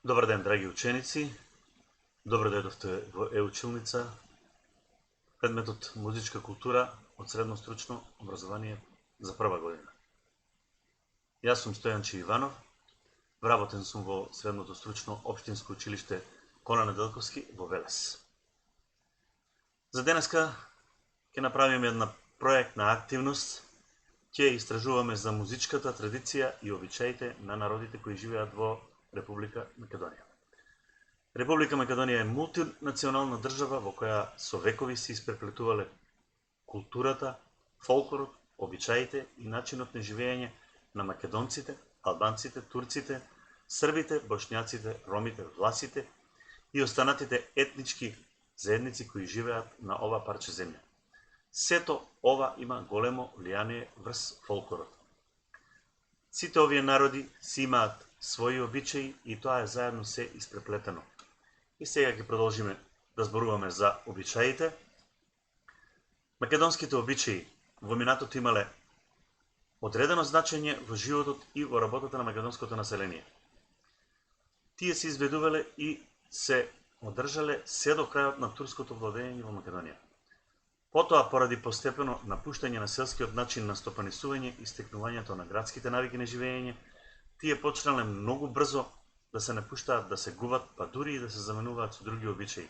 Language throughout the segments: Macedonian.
Добар ден, драги ученици! Добро дојдовте во Е-училница, предметот музичка култура од средно-стручно образование за прва година. Јас сум Стојанче Иванов, вработен сум во средното стручно општинско училиште Кона Неделковски во Велес. За денеска ќе направиме една проектна активност, ќе истражуваме за музичката традиција и обичаите на народите кои живеат во Република Македонија. Република Македонија е мултинационална држава во која со векови се испреплетувале културата, фолклорот, обичаите и начинот на живење на македонците, албанците, турците, србите, бошњаците, ромите, власите и останатите етнички заедници кои живеат на ова парче земја. Сето ова има големо влијание врз фолклорот. Сите овие народи си имаат своји обичаи и тоа е заедно се испреплетено. И сега ќе продолжиме да зборуваме за обичаите. Македонските обичаи во минатото имале одредено значење во животот и во работата на македонското население. Тие се изведувале и се одржале се до крајот на турското владење во Македонија. Потоа, поради постепено напуштање на селскиот начин на стопанисување и стекнувањето на градските навики на живење, тие почнале многу брзо да се напуштаат, да се губат, па дури и да се заменуваат со други обичаи,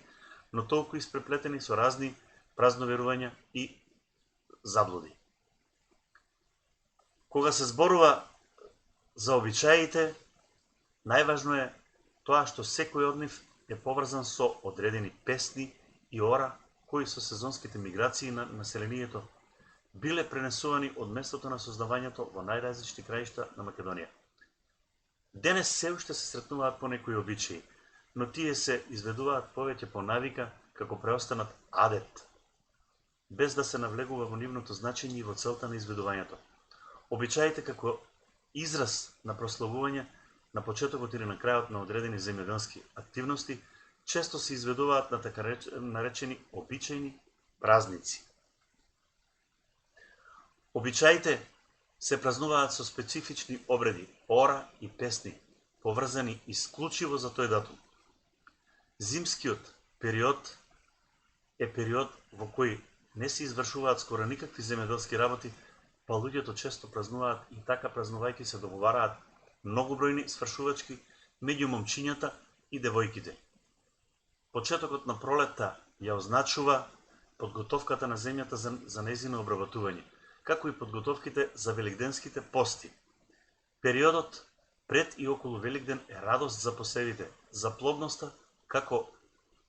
но толку испреплетени со разни празноверувања и заблуди. Кога се зборува за обичаите, најважно е тоа што секој од нив е поврзан со одредени песни и ора кои со сезонските миграции на населението биле пренесувани од местото на создавањето во најразлични краишта на Македонија. Денес се уште се сретнуваат по некои обичаи, но тие се изведуваат повеќе по навика како преостанат адет, без да се навлегува во нивното значење и во целта на изведувањето. Обичаите како израз на прославување на почетокот или на крајот на одредени земјоделски активности често се изведуваат на така наречени обичајни празници. Обичаите се празнуваат со специфични обреди, ора и песни, поврзани исклучиво за тој датум. Зимскиот период е период во кој не се извршуваат скоро никакви земјоделски работи, па луѓето често празнуваат и така празнувајќи се договараат многобројни свршувачки меѓу момчињата и девојките. Почетокот на пролетта ја означува подготовката на земјата за нејзино обработување, како и подготовките за великденските пости. Периодот пред и околу Великден е радост за поселите, за плодноста, како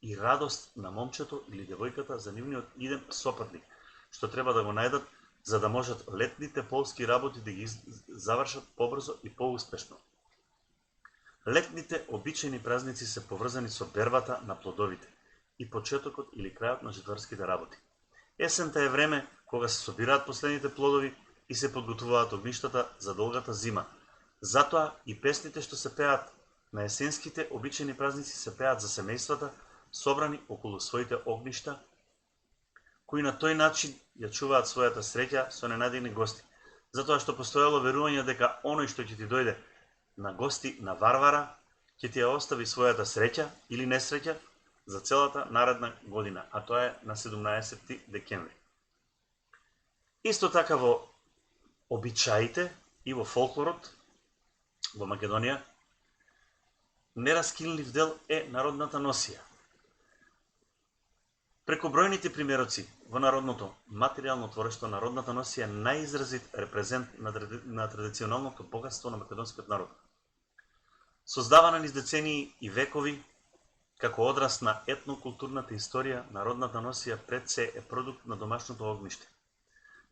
и радост на момчето или девојката за нивниот иден сопатник, што треба да го најдат за да можат летните полски работи да ги завршат побрзо и поуспешно. Летните обичајни празници се поврзани со бербата на плодовите и почетокот или крајот на жетварските работи. Есента е време кога се собираат последните плодови и се подготвуваат огништата за долгата зима. Затоа и песните што се пеат на есенските обичајни празници се пеат за семејствата собрани околу своите огништа, кои на тој начин ја чуваат својата среќа со ненадени гости, затоа што постоело верување дека оној што ќе ти дојде на гости на Варвара ќе ти ја остави својата среќа или несреќа за целата наредна година, а тоа е на 17 декември. Исто така во обичаите и во фолклорот во Македонија нераскинлив дел е народната носија. Преку бројните примероци во народното материјално творештво, народната носија е најизразит репрезент на традиционалното богатство на македонскиот народ. Создавана низ децении и векови, како одраз на етнокултурната историја, народната носија пред се е продукт на домашното огниште.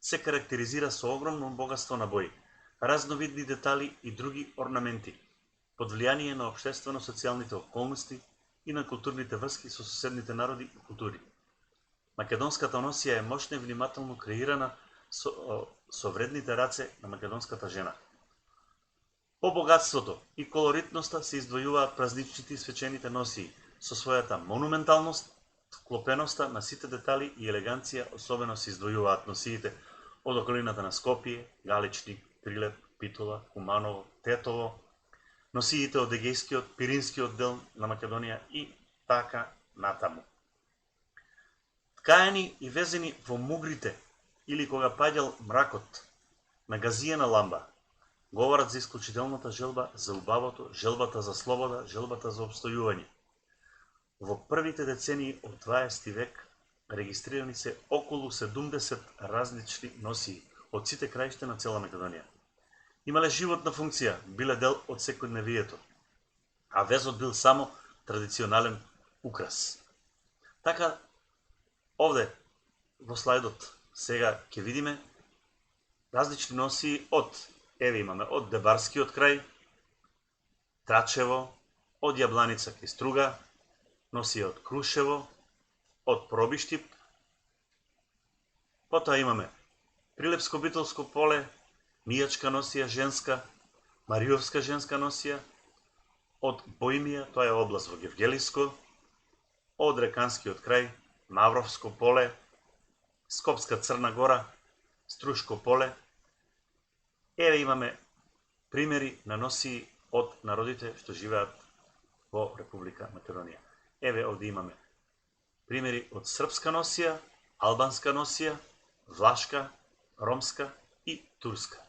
Се карактеризира со огромно богатство на бои, разновидни детали и други орнаменти, под влијание на општествено-социјалните околности и на културните врски со соседните народи и култури. Македонската носија е мощна и внимателно креирана со вредните раце на македонската жена. По богатството и колоритноста се издвојуваат празничните и свечените носии, со својата монументалност, вклопеноста на сите детали и елеганција, особено се издвојуваат носиите од околината на Скопје, Галичник, Прилеп, Питола, Куманово, Тетово, носиите од Егејскиот, Пиринскиот дел на Македонија и така натаму. Ткаени и везени во мугрите или кога паѓал мракот на газиена ламба, говорат за исклучителната желба за убавото, желбата за слобода, желбата за обстојување. Во првите децении од 20 век регистрирани се околу 70 различни носии од сите краишта на цела Македонија. Имале животна функција, биле дел од секојдневието, а везот бил само традиционален украс. Така, овде во слайдот сега ќе видиме различни носии еве имаме од Дебарскиот крај, Трачево, од Јабланица кај Струга, носија од Крушево, од Пробиштип, потоа имаме Прилепско-Битолско поле, Мијачка носија женска, Мариовска женска носија, од Бојмија, тоа е област во Гевгелиско, од Реканскиот крај, Мавровско поле, Скопска Црна Гора, Струшко поле. Еве имаме примери на носии од народите што живеат во Република Македонија. Еве овде имаме примери од српска носија, албанска носија, влашка, ромска и турска.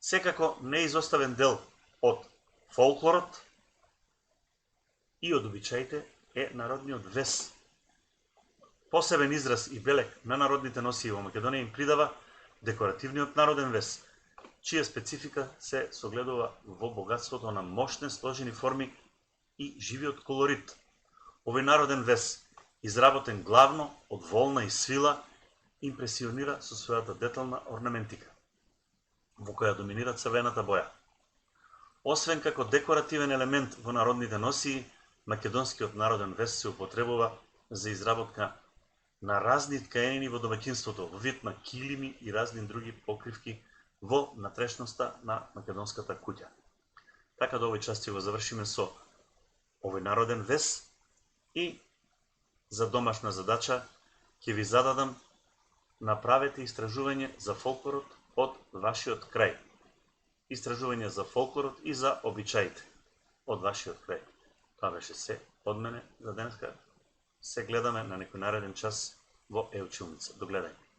Секако неизоставен дел од фолклорот и од обичаите е народниот вес. Посебен израз и белег на народните носии во Македонија им придава декоративниот народен вес, чија специфика се согледува во богатството на мощни сложени форми и живиот колорит. Овој народен вес, изработен главно од волна и свила, импресионира со својата детална орнаментика, во која доминира црвената боја. Освен како декоративен елемент во народните носии, македонскиот народен вес се употребува за изработка на разни ткаенини во домаќинството, во вид на килими и разни други покривки во натрешноста на македонската куќа. Така до овој час ќе го завршиме со овој народен вес и за домашна задача ќе ви зададам направете истражување за фолклорот од вашиот крај. Истражување за фолклорот и за обичаите од вашиот крај. Тоа беше се од мене за денеска. Се гледаме на некој нареден час во Еучилница. До гледање.